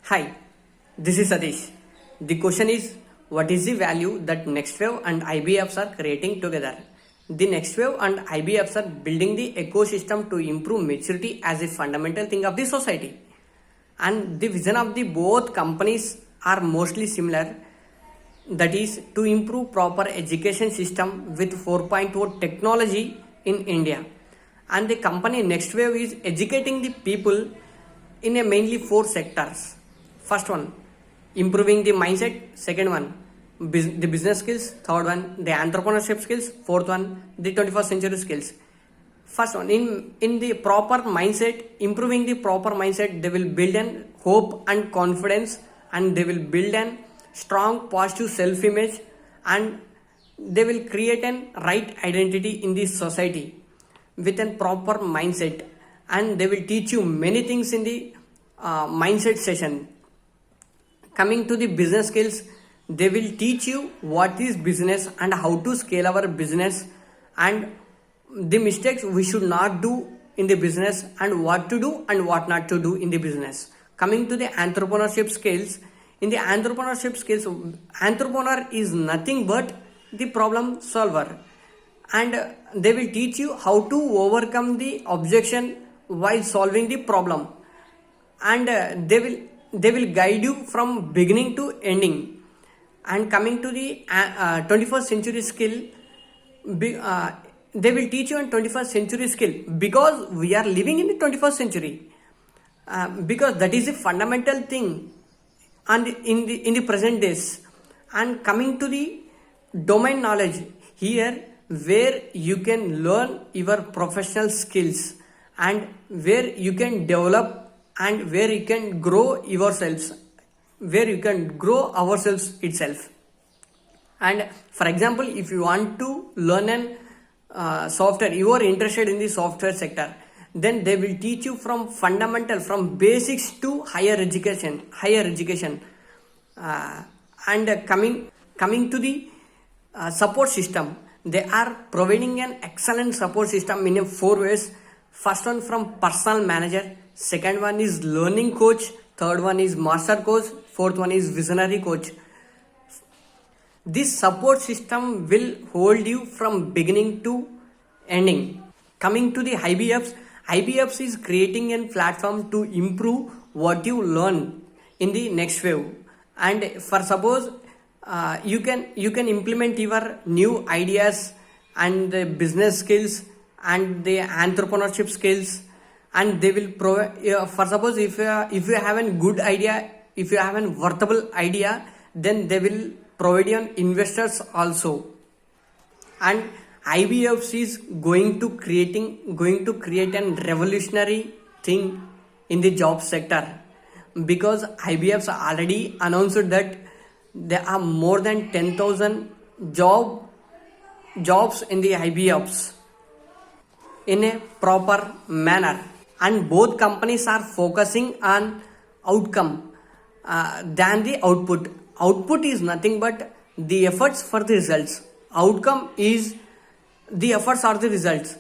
Hi, this is Satish. The question is, what is the value that NextWave and IBFs are creating together? The NextWave and IBFs are building the ecosystem to improve maturity as a fundamental thing of the society. And the vision of the both companies are mostly similar, that is to improve proper education system with 4.0 technology in India. And the company NextWave is educating the people in a mainly four sectors. First one, improving the mindset. Second one, the business skills. Third one, the entrepreneurship skills. Fourth one, the 21st century skills. First one, in the proper mindset, improving the proper mindset, they will build an hope and confidence, and they will build an strong positive self-image, and they will create an right identity in this society with a proper mindset, and they will teach you many things in the mindset session. Coming to the business skills, they will teach you what is business and how to scale our business, and the mistakes we should not do in the business, and what to do and what not to do in the business. Coming to the entrepreneurship skills, in the entrepreneurship skills, entrepreneur is nothing but the problem solver, and they will teach you how to overcome the objection while solving the problem, and they will guide you from beginning to ending. And coming to the 21st century skill, they will teach you on 21st century skill, because we are living in the 21st century, because that is a fundamental thing and in the present days. And coming to the domain knowledge, here where you can learn your professional skills, and where you can develop, and where you can grow yourselves, where you can grow ourselves itself. And for example, if you want to learn an software, you are interested in the software sector, then they will teach you from fundamental, from basics to higher education. And coming to the support system, they are providing an excellent support system in 4 ways. First one, from personal manager. Second one is learning coach. Third one is master coach. Fourth one is visionary coach. This support system will hold you from beginning to ending. Coming to the IBFs is creating a platform to improve what you learn in the next wave. And for suppose you can implement your new ideas and the business skills and the entrepreneurship skills, and they will provide. For suppose if you have a good idea, if you have a worthable idea, then they will provide you investors also. And IBFs is going to create a revolutionary thing in the job sector, because IBFs already announced that there are more than 10,000 jobs in the IBFs in a proper manner. And both companies are focusing on outcome than the output. Output is nothing but the efforts for the results. Outcome is the efforts are the results.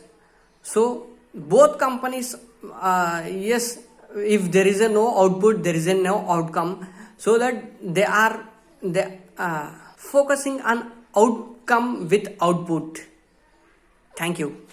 So both companies, yes, if there is a no output, there is a no outcome. So that they are focusing on outcome with output. Thank you.